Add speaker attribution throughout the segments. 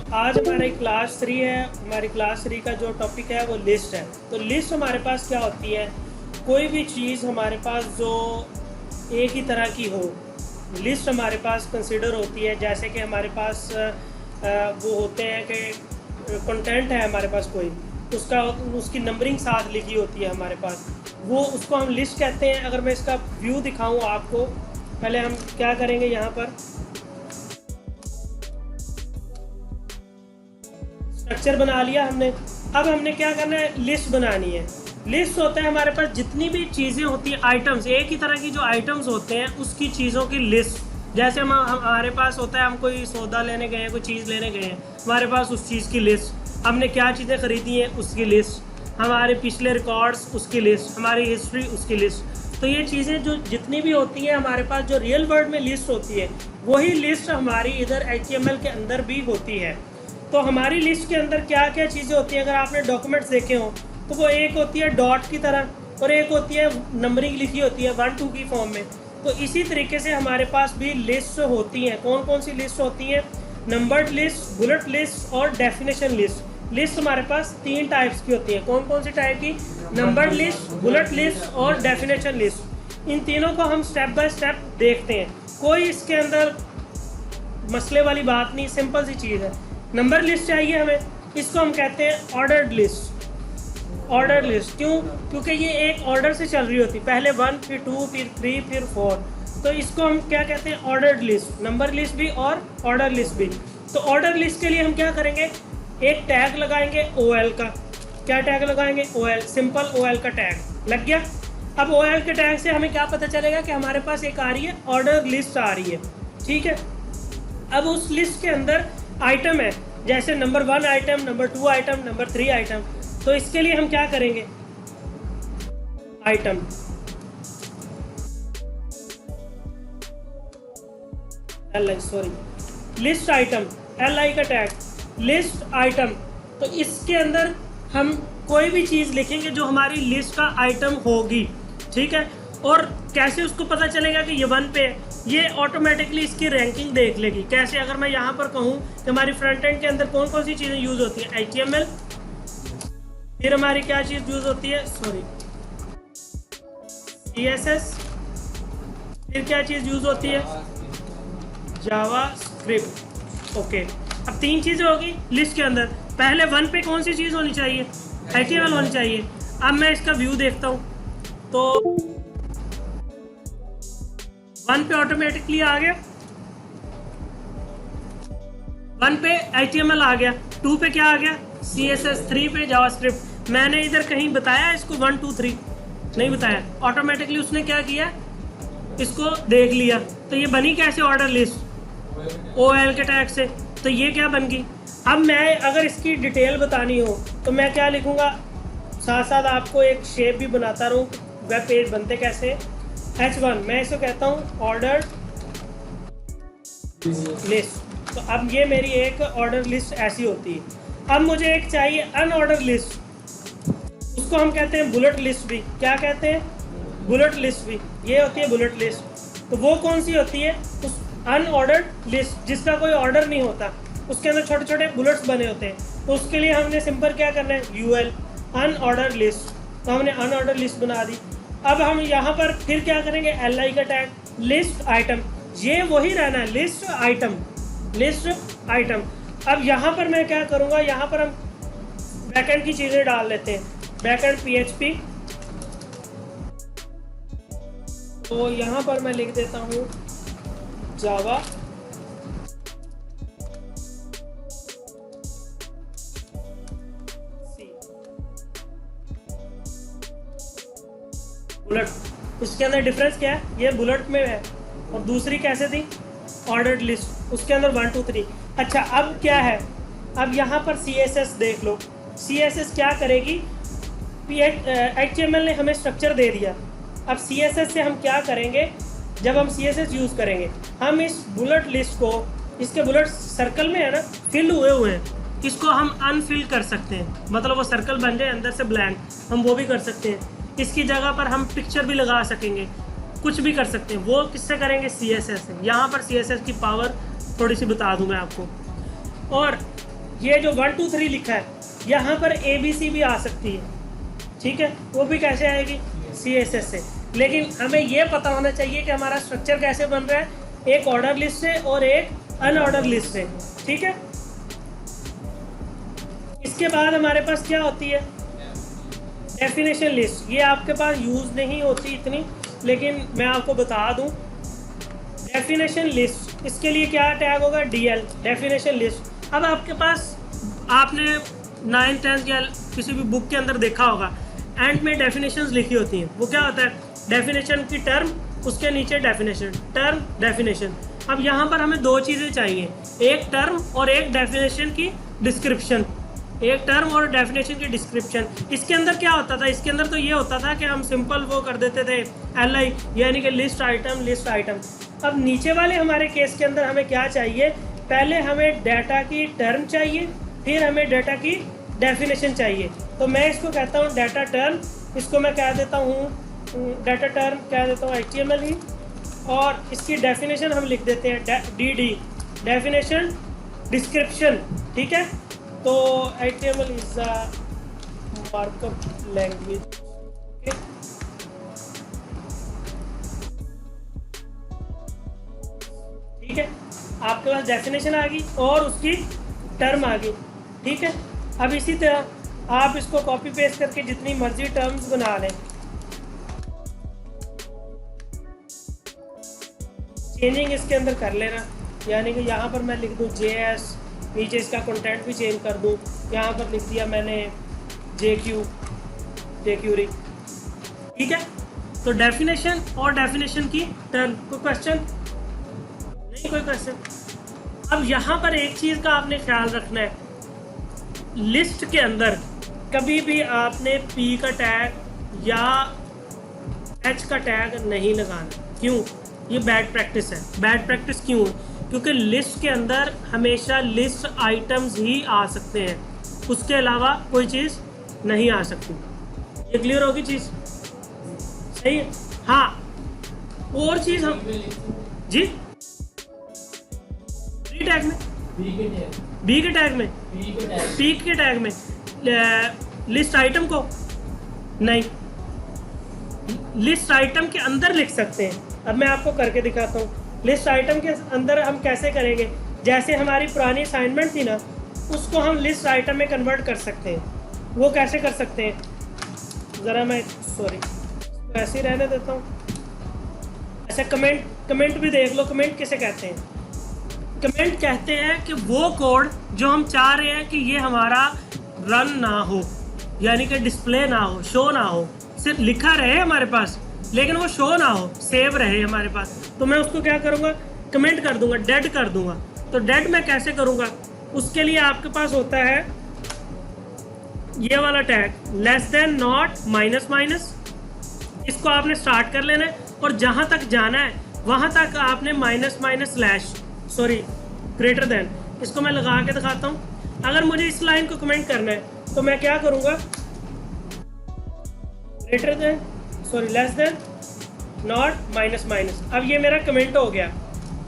Speaker 1: आज हमारी क्लास 3 है। हमारी क्लास 3 का जो टॉपिक है वो लिस्ट है। तो लिस्ट हमारे पास क्या होती है, कोई भी चीज़ हमारे पास जो एक ही तरह की हो, लिस्ट हमारे पास कंसिडर होती है। जैसे कि हमारे पास वो होते हैं कि कंटेंट है हमारे पास कोई, उसकी नंबरिंग साथ लिखी होती है हमारे पास, वो उसको हम लिस्ट कहते हैं। अगर मैं इसका व्यू दिखाऊं आपको, पहले हम क्या करेंगे, यहाँ पर स्ट्रक्चर बना लिया हमने। अब हमने क्या करना है, लिस्ट बनानी है। लिस्ट होता है हमारे पास जितनी भी चीज़ें होती हैं, आइटम्स, एक ही तरह की जो आइटम्स होते हैं उसकी चीज़ों की लिस्ट। जैसे हमारे पास होता है, हम कोई सौदा लेने गए हैं, कोई चीज़ लेने गए हैं, हमारे पास उस चीज़ की लिस्ट, हमने क्या चीज़ें खरीदी हैं उसकी लिस्ट, हमारे पिछले रिकॉर्ड्स उसकी लिस्ट, हमारी हिस्ट्री उसकी लिस्ट। तो ये चीज़ें जो जितनी भी होती हैं हमारे पास, जो रियल वर्ल्ड में लिस्ट होती है, वही लिस्ट हमारी इधर HTML के अंदर भी होती है। तो हमारी लिस्ट के अंदर क्या क्या चीज़ें होती हैं, अगर आपने डॉक्यूमेंट्स देखे हो तो वो एक होती है डॉट की तरह और एक होती है नंबरिंग लिखी होती है 1 2 की फॉर्म में। तो इसी तरीके से हमारे पास भी लिस्ट होती हैं। कौन कौन सी लिस्ट होती हैं? नंबर्ड लिस्ट, बुलेट लिस्ट और डेफिनेशन लिस्ट। लिस्ट हमारे पास 3 टाइप्स की होती है। कौन कौन सी टाइप की? नंबर्ड लिस्ट, बुलेट लिस्ट और डेफिनेशन लिस्ट। इन तीनों को हम स्टेप बाय स्टेप देखते हैं। कोई इसके अंदर मसले वाली बात नहीं, सिंपल सी चीज़ है। नंबर लिस्ट चाहिए हमें, इसको हम कहते हैं ऑर्डर्ड लिस्ट। ऑर्डर लिस्ट क्यों? क्योंकि ये एक ऑर्डर से चल रही होती, पहले 1 फिर 2 फिर 3 फिर 4। तो इसको हम क्या कहते हैं? Ordered list. नंबर लिस्ट भी और ऑर्डर लिस्ट भी। तो ऑर्डर लिस्ट के लिए हम क्या करेंगे, एक टैग लगाएंगे OL का। क्या टैग लगाएंगे? OL, सिंपल OL का टैग लग गया। अब OL के टैग से हमें क्या पता चलेगा कि हमारे पास एक आ रही है ऑर्डर लिस्ट आ रही है, ठीक है। अब उस लिस्ट के अंदर आइटम है, जैसे number 1 item, number 2 item, number 3 item. तो इसके लिए हम क्या करेंगे, आइटम, लिस्ट आइटम, LI का टैग, लिस्ट आइटम। तो इसके अंदर हम कोई भी चीज़ लिखेंगे जो हमारी लिस्ट का आइटम होगी, ठीक है। और कैसे उसको पता चलेगा कि ये 1 पे है? ये ऑटोमेटिकली इसकी रैंकिंग देख लेगी। कैसे? अगर मैं यहाँ पर कहूँ कि हमारी फ्रंट एंड के अंदर कौन कौन सी चीज़ें यूज़ होती हैं, HTML, फिर हमारी क्या चीज़ यूज़ होती है, CSS, फिर क्या चीज़ यूज़ होती है, जावास्क्रिप्ट। ओके, अब 3 चीज़ें होगी लिस्ट के अंदर। पहले 1 पे कौन सी चीज़ होनी चाहिए? HTML होनी चाहिए। अब मैं इसका व्यू देखता हूँ तो 1 पे ऑटोमेटिकली आ गया, 1 पे HTML आ गया, 2 पे क्या आ गया, CSS, 3 पे जावास्क्रिप्ट। मैंने इधर कहीं बताया इसको 1 2 3? नहीं बताया। ऑटोमेटिकली उसने क्या किया, इसको देख लिया। तो ये बनी कैसे ऑर्डर लिस्ट? OL के टैग से। तो ये क्या बन गई। अब मैं अगर इसकी डिटेल बतानी हो तो मैं क्या लिखूँगा, साथ साथ आपको एक शेप भी बनाता रहूँ, वेब पेज बनते कैसे। H1 मैं इसको कहता हूँ ऑर्डर लिस्ट। तो अब ये मेरी एक ऑर्डर लिस्ट ऐसी होती है। अब मुझे एक चाहिए अनऑर्डर लिस्ट, उसको हम कहते हैं बुलेट लिस्ट भी। क्या कहते हैं? बुलेट लिस्ट भी। ये होती है बुलेट लिस्ट। तो वो कौन सी होती है? उस अनऑर्डर्ड लिस्ट जिसका कोई ऑर्डर नहीं होता, उसके अंदर छोटे छोटे बुलेट्स बने होते हैं। तो उसके लिए हमने सिंपल क्या करना है, UL, अनऑर्डर लिस्ट। तो हमने अनऑर्डर लिस्ट बना दी। अब हम यहाँ पर फिर क्या करेंगे, LI का टैग, लिस्ट आइटम। ये वही रहना है, लिस्ट आइटम, लिस्ट आइटम। अब यहाँ पर मैं क्या करूँगा, यहाँ पर हम बैकएंड की चीज़ें डाल लेते हैं। बैकएंड PHP, तो यहाँ पर मैं लिख देता हूँ जावा बुलेट। उसके अंदर डिफरेंस क्या है, ये बुलेट में है और दूसरी कैसे थी, ऑर्डर्ड लिस्ट, उसके अंदर 1 2 3। अच्छा, अब क्या है, अब यहाँ पर CSS देख लो। CSS क्या करेगी, HTML ने हमें स्ट्रक्चर दे दिया। अब CSS से हम क्या करेंगे, जब हम CSS यूज़ करेंगे, हम इस बुलेट लिस्ट को, इसके बुलेट सर्कल में है ना, फिल हुए हैं, इसको हम अनफिल कर सकते हैं। मतलब वो सर्कल बन जाए अंदर से ब्लैंक, हम वो भी कर सकते हैं। इसकी जगह पर हम पिक्चर भी लगा सकेंगे, कुछ भी कर सकते हैं। वो किससे करेंगे? CSS से। यहाँ पर CSS की पावर थोड़ी सी बता दूँ मैं आपको। और ये जो 1 2 3 लिखा है यहाँ पर ABC भी आ सकती है, ठीक है, वो भी कैसे आएगी, CSS से। लेकिन हमें ये पता होना चाहिए कि हमारा स्ट्रक्चर कैसे बन रहा है, एक ऑर्डर लिस्ट से और एक अनऑर्डर लिस्ट से, ठीक है। इसके बाद हमारे पास क्या होती है, डेफिनेशन लिस्ट। ये आपके पास यूज़ नहीं होती इतनी, लेकिन मैं आपको बता दूं, डेफिनेशन लिस्ट, इसके लिए क्या टैग होगा, DL, डेफिनेशन लिस्ट। अब आपके पास, आपने 9th 10th या किसी भी बुक के अंदर देखा होगा, एंड में डेफिनेशंस लिखी होती हैं। वो क्या होता है, डेफिनेशन की टर्म, उसके नीचे डेफिनेशन, टर्म, डेफिनेशन। अब यहाँ पर हमें दो चीज़ें चाहिए, एक टर्म और एक डेफिनेशन की डिस्क्रिप्शन, एक टर्म और डेफिनेशन की डिस्क्रिप्शन। इसके अंदर क्या होता था, इसके अंदर तो ये होता था कि हम सिंपल वो कर देते थे LI, यानी कि लिस्ट आइटम, लिस्ट आइटम। अब नीचे वाले हमारे केस के अंदर हमें क्या चाहिए, पहले हमें डाटा की टर्म चाहिए, फिर हमें डाटा की डेफिनेशन चाहिए। तो मैं इसको कहता हूँ डाटा टर्म, इसको मैं कह देता हूँ डाटा टर्म, कह देता हूँ HTML ही, और इसकी डेफिनेशन हम लिख देते हैं DD, डेफिनेशन डिस्क्रिप्शन, ठीक है। तो HTML is a markup language, ठीक है। आपके पास डेफिनेशन आ गई और उसकी टर्म आ गई, ठीक है। अब इसी तरह आप इसको कॉपी पेस्ट करके जितनी मर्जी टर्म्स बना लें, चेंजिंग इसके अंदर कर लेना, यानी कि यहाँ पर मैं लिख दूँ JS, नीचे इसका कंटेंट भी चेंज कर दूँ, यहाँ पर लिख दिया मैंने jQuery, ठीक है। तो डेफिनेशन और डेफिनेशन की टर्म। कोई क्वेश्चन नहीं, कोई क्वेश्चन। अब यहाँ पर एक चीज़ का आपने ख्याल रखना है, लिस्ट के अंदर कभी भी आपने P का टैग या H का टैग नहीं लगाना। क्यों, ये बैड प्रैक्टिस है। बैड प्रैक्टिस क्यों है, क्योंकि लिस्ट के अंदर हमेशा लिस्ट आइटम्स ही आ सकते हैं, उसके अलावा कोई चीज़ नहीं आ सकती। ये क्लियर होगी चीज़, सही है। हाँ, और चीज़ हम जी बी टैग में, बी के टैग में, पी के टैग में लिस्ट आइटम को नहीं, लिस्ट आइटम के अंदर लिख सकते हैं। अब मैं आपको करके दिखाता हूँ, लिस्ट आइटम के अंदर हम कैसे करेंगे। जैसे हमारी पुरानी असाइनमेंट थी ना, उसको हम लिस्ट आइटम में कन्वर्ट कर सकते हैं। वो कैसे कर सकते हैं, ज़रा मैं ऐसे ही रहने देता हूँ। ऐसे कमेंट भी देख लो, कमेंट किसे कहते हैं। कमेंट कहते हैं कि वो कोड जो हम चाह रहे हैं कि ये हमारा रन ना हो, यानी कि डिस्प्ले ना हो, शो ना हो, सिर्फ लिखा रहे हमारे पास लेकिन वो शो ना हो, सेव रहे हमारे पास। तो मैं उसको क्या करूँगा, कमेंट कर दूंगा, डेड कर दूंगा। तो डेड मैं कैसे करूँगा, उसके लिए आपके पास होता है ये वाला tag, less than, not, minus minus. इसको आपने स्टार्ट कर लेना है और जहाँ तक जाना है वहाँ तक आपने minus minus slash, greater than, इसको मैं लगा के दिखाता हूँ। अगर मुझे इस लाइन को कमेंट करना है तो मैं क्या करूँगा, greater than, less than, not, minus minus. अब ये मेरा कमेंट हो गया,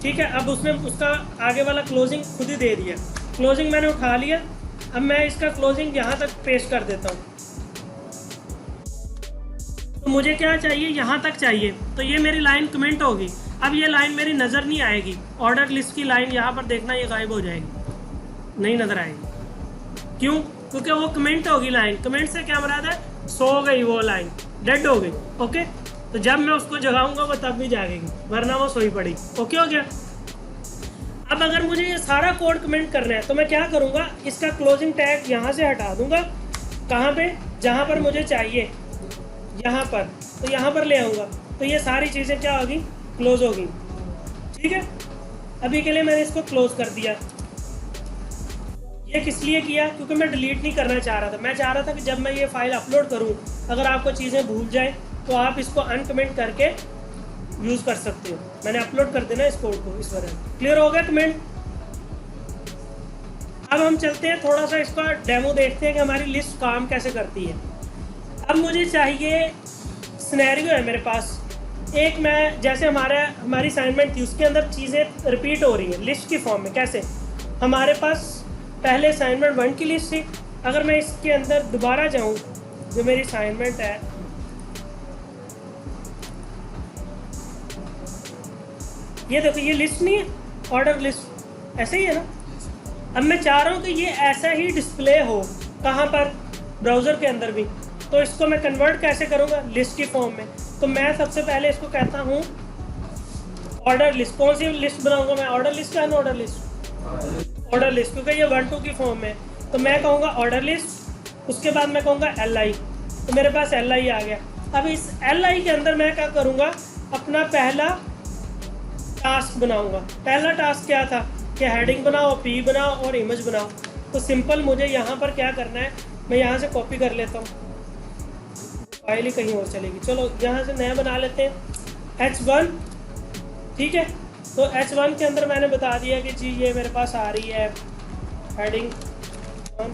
Speaker 1: ठीक है। अब उसने उसका आगे वाला क्लोजिंग खुद ही दे दिया, क्लोजिंग मैंने उठा लिया। अब मैं इसका क्लोजिंग यहाँ तक पेस्ट कर देता हूँ। तो मुझे क्या चाहिए, यहाँ तक चाहिए, तो ये मेरी लाइन कमेंट होगी। अब ये लाइन मेरी नज़र नहीं आएगी, ऑर्डर लिस्ट की लाइन यहाँ पर देखना, ये गायब हो जाएगी, नहीं नज़र आएगी। क्यों, क्योंकि वो कमेंट होगी लाइन। कमेंट से क्या मुराद है, सो गई वो लाइन, डेड हो गई। ओके, तो जब मैं उसको जगाऊंगा वो तब भी जागेगी, वरना वो सोई पड़ी। ओके हो गया। अब अगर मुझे ये सारा कोड कमेंट करना है तो मैं क्या करूँगा, इसका क्लोजिंग टैग यहाँ से हटा दूंगा। कहाँ पे, जहाँ पर मुझे चाहिए, यहाँ पर, तो यहाँ पर ले आऊँगा। तो ये सारी चीज़ें क्या होगी, क्लोज होगी, ठीक है। अभी के लिए मैंने इसको क्लोज कर दिया। ये किस लिए किया, क्योंकि मैं डिलीट नहीं करना चाह रहा था। मैं चाह रहा था कि जब मैं ये फाइल अपलोड करूँ, अगर आपको चीज़ें भूल जाए तो आप इसको अनकमेंट करके यूज़ कर सकते हो। मैंने अपलोड कर देना इस कोड को इस तरह। क्लियर हो गया कमेंट। अब हम चलते हैं, थोड़ा सा इसका डेमो देखते हैं कि हमारी लिस्ट काम कैसे करती है। अब मुझे चाहिए, सिनेरियो है मेरे पास एक, मैं जैसे हमारी असाइनमेंट थी उसके अंदर चीज़ें रिपीट हो रही हैं लिस्ट की फॉर्म में। कैसे, हमारे पास पहले असाइनमेंट 1 की लिस्ट थी। अगर मैं इसके अंदर दोबारा जाऊं, जो मेरी असाइनमेंट है, ये देखो ये लिस्ट नहीं है, ऑर्डर लिस्ट ऐसे ही है ना। अब मैं चाह रहा हूँ कि ये ऐसा ही डिस्प्ले हो, कहाँ पर, ब्राउज़र के अंदर भी। तो इसको मैं कन्वर्ट कैसे करूँगा, लिस्ट की फॉर्म में। तो मैं सबसे पहले इसको कहता हूँ ऑर्डर लिस्ट। कौन सी लिस्ट बनाऊँगा मैं, ऑर्डर लिस्ट का, ऑर्डर लिस्ट, ऑर्डर लिस्ट, क्योंकि ये 1 2 की फॉर्म में। तो मैं कहूँगा ऑर्डर लिस्ट, उसके बाद मैं कहूँगा LI। तो मेरे पास LI आ गया। अब इस LI के अंदर मैं क्या करूँगा, अपना पहला टास्क बनाऊँगा। पहला टास्क क्या था कि हेडिंग बनाओ, P बनाओ और इमेज बनाओ। तो सिंपल मुझे यहाँ पर क्या करना है, मैं यहाँ से कॉपी कर लेता हूँ, फाइल ही कहीं और चलेगी। चलो यहाँ से नया बना लेते हैं, H1, ठीक है। तो H1 के अंदर मैंने बता दिया कि जी ये मेरे पास आ रही है हेडिंग 1।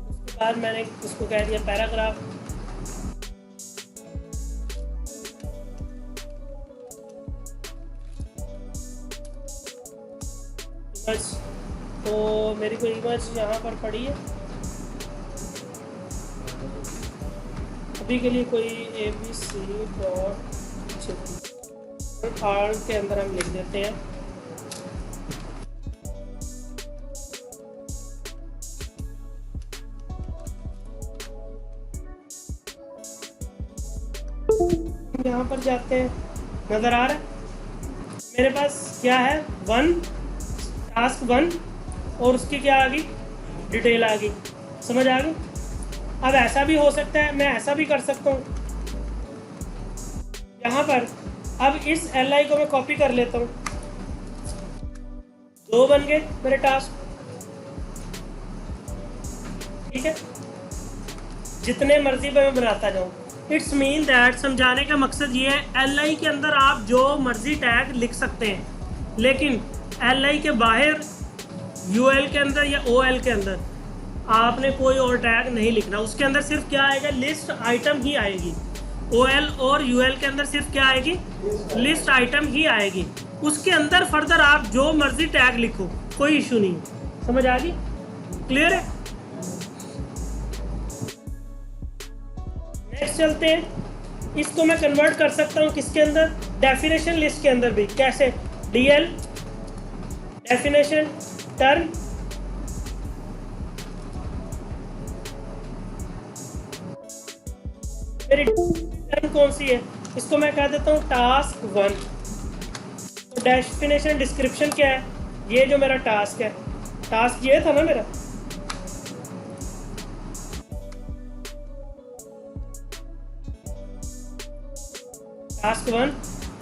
Speaker 1: उसके बाद मैंने इसको कह दिया पैराग्राफ। इमेज, तो मेरी कोई इमेज यहाँ पर पड़ी है, अभी के लिए कोई ABC आर्म के अंदर हम लिख देते हैं यहाँ पर जाते हैं, नज़र आ रहा है मेरे पास क्या है, 1 टास्क 1 और उसकी क्या आ गई, डिटेल आ गई। समझ आ गई। अब ऐसा भी हो सकता है, मैं ऐसा भी कर सकता हूँ यहाँ पर। अब इस LI को मैं कॉपी कर लेता हूँ, 2 बन गए मेरे टास्क, ठीक है। जितने मर्जी मैं बनाता जाऊँ। इट्स मीन दैट, समझाने का मकसद ये है, LI के अंदर आप जो मर्जी टैग लिख सकते हैं, लेकिन LI के बाहर UL के अंदर या OL के अंदर आपने कोई और टैग नहीं लिखना। उसके अंदर सिर्फ क्या आएगा, लिस्ट आइटम ही आएगी। OL और UL के अंदर सिर्फ क्या आएगी, लिस्ट आइटम ही आएगी। उसके अंदर फर्दर आप जो मर्जी टैग लिखो, कोई इशू नहीं। समझ आ गई, क्लियर है। नेक्स्ट चलते हैं। इसको मैं कन्वर्ट कर सकता हूँ किसके अंदर, डेफिनेशन लिस्ट के अंदर भी। कैसे, DL डेफिनेशन टर्म, मेरी टर्म कौन सी है, इसको मैं कह देता हूँ टास्क 1। तो डेफिनेशन डिस्क्रिप्शन क्या है, ये जो मेरा टास्क है, टास्क ये था ना मेरा, टास्क 1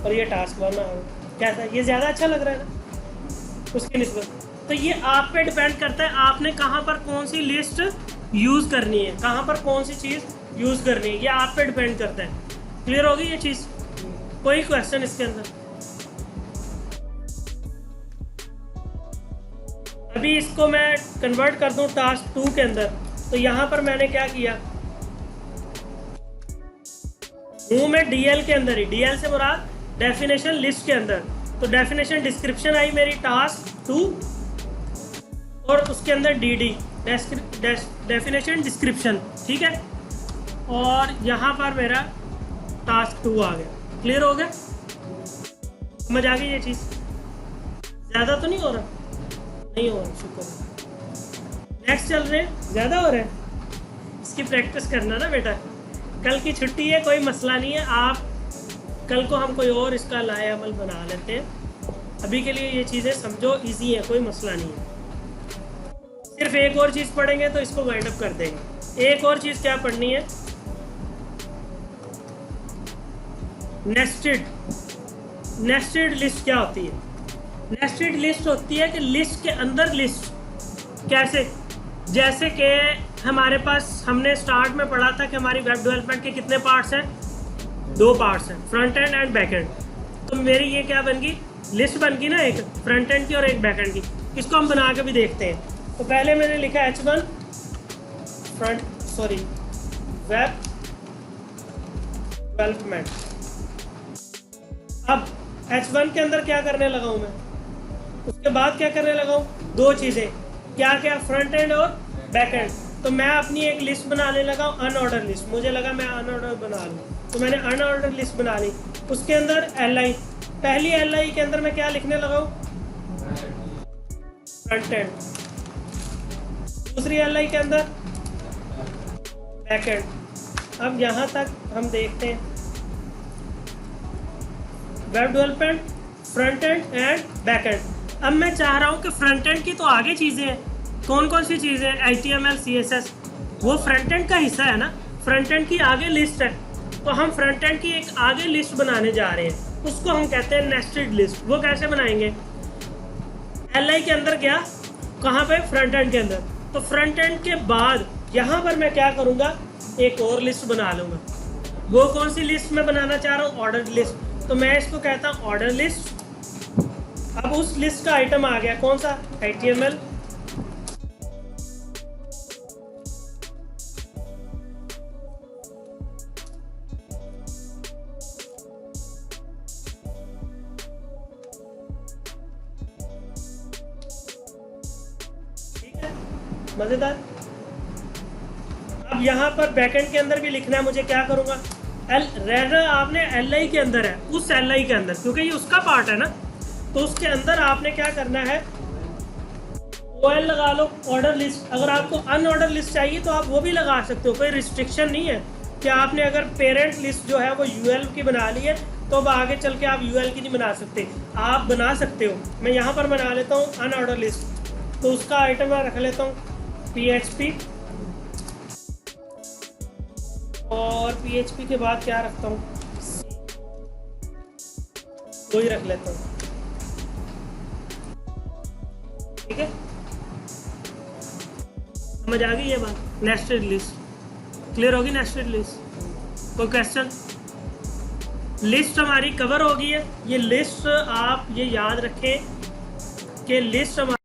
Speaker 1: और ये टास्क 1 कैसा, ये ज़्यादा अच्छा लग रहा है ना उसकी निस्बत। तो ये आप पे डिपेंड करता है आपने कहाँ पर कौन सी लिस्ट यूज़ करनी है, कहाँ पर कौन सी चीज़ यूज़ करनी है, ये आप पे डिपेंड करता है। क्लियर होगी ये चीज़, कोई क्वेश्चन इसके अंदर। अभी इसको मैं कन्वर्ट कर दूं टास्क 2 के अंदर। तो यहाँ पर मैंने क्या किया, हूँ मैं DL के अंदर ही, DL से मुराद डेफिनेशन लिस्ट के अंदर। तो डेफिनेशन डिस्क्रिप्शन आई मेरी टास्क 2 और उसके अंदर DD डेफिनेशन डिस्क्रिप्शन, ठीक है। और यहाँ पर मेरा टास्क 2 आ गया। क्लियर हो गया, समझ आ गई ये चीज़। ज़्यादा तो नहीं हो रहा, नहीं हो रहा, शुक्र। नेक्स्ट चल रहे हैं, ज़्यादा हो रहा है, इसकी प्रैक्टिस करना ना बेटा। कल की छुट्टी है, कोई मसला नहीं है, आप कल को हम कोई और इसका लाए अमल बना लेते हैं। अभी के लिए ये चीज़ें समझो इजी है, कोई मसला नहीं है। सिर्फ एक और चीज़ पढ़ेंगे तो इसको वाइंड अप कर देंगे। एक और चीज़ क्या पढ़नी है, नेस्टेड लिस्ट क्या होती है। नेस्टेड लिस्ट होती है कि लिस्ट के अंदर लिस्ट। कैसे, जैसे कि हमारे पास, हमने स्टार्ट में पढ़ा था कि हमारी वेब डेवलपमेंट के कितने पार्ट्स हैं, 2 पार्ट्स हैं, front end and back and. तो मेरी ये क्या बन गई, लिस्ट बन गई ना, एक फ्रंट एंड की और एक बैक एंड की। इसको हम बना के भी देखते हैं। तो पहले मैंने लिखा H1 वेब डेवलपमेंट। अब H1 के अंदर क्या करने लगा हूँ मैं, उसके बाद क्या करने लगा हूँ, दो चीज़ें, क्या क्या, फ्रंट एंड और बैक एंड। तो मैं अपनी एक लिस्ट बनाने लगा हूँ, अनऑर्डर लिस्ट। मुझे लगा मैं अनऑर्डर बना लूँ, तो मैंने अनऑर्डर लिस्ट बना ली। उसके अंदर LI, पहली LI के अंदर मैं क्या लिखने लगा हूँ, फ्रंट एंड। दूसरी LI के अंदर बैक एंड। अब यहाँ तक हम देखते हैं, web development, front end and back and. अब मैं चाह रहा हूँ कि फ्रंट एंड की तो आगे चीज़ें हैं, कौन कौन सी चीज़ें हैं, HTML CSS, वो फ्रंट एंड का हिस्सा है ना, फ्रंट एंड की आगे लिस्ट है। तो हम फ्रंट एंड की एक आगे लिस्ट बनाने जा रहे हैं, उसको हम कहते हैं नेस्टेड लिस्ट। वो कैसे बनाएंगे, LI के अंदर गया, कहाँ पे, फ्रंट एंड के अंदर। तो फ्रंट एंड के बाद यहाँ पर मैं क्या करूँगा, एक और लिस्ट बना लूँगा। वो कौन सी लिस्ट मैं बनाना चाह रहा हूँ, ऑर्डर लिस्ट। तो मैं इसको कहता हूँ ऑर्डर लिस्ट। अब उस लिस्ट का आइटम आ गया, कौन सा, HTML। ठीक है, मजेदार। अब यहाँ पर बैकएंड के अंदर भी लिखना है मुझे, क्या करूँगा, रेडर आपने LI के अंदर है, उस LI के अंदर, क्योंकि ये उसका पार्ट है ना, तो उसके अंदर आपने क्या करना है, OL लगा लो, ऑर्डर लिस्ट। अगर आपको अनऑर्डर लिस्ट चाहिए तो आप वो भी लगा सकते हो, कोई रिस्ट्रिक्शन नहीं है कि आपने अगर पेरेंट लिस्ट जो है वो UL की बना ली है तो अब आगे चल के आप UL की नहीं बना सकते, आप बना सकते हो। मैं यहाँ पर बना लेता हूँ अनऑर्डर लिस्ट, तो उसका आइटम मैं रख लेता हूँ PHP, और PHP के बाद क्या रखता हूँ, वही रख लेता हूँ। ठीक है, समझ आ गई ये बात, नेस्टेड लिस्ट क्लियर होगी, नेस्टेड लिस्ट। कोई क्वेश्चन, लिस्ट हमारी कवर होगी है। ये लिस्ट आप ये याद रखें कि लिस्ट हमारी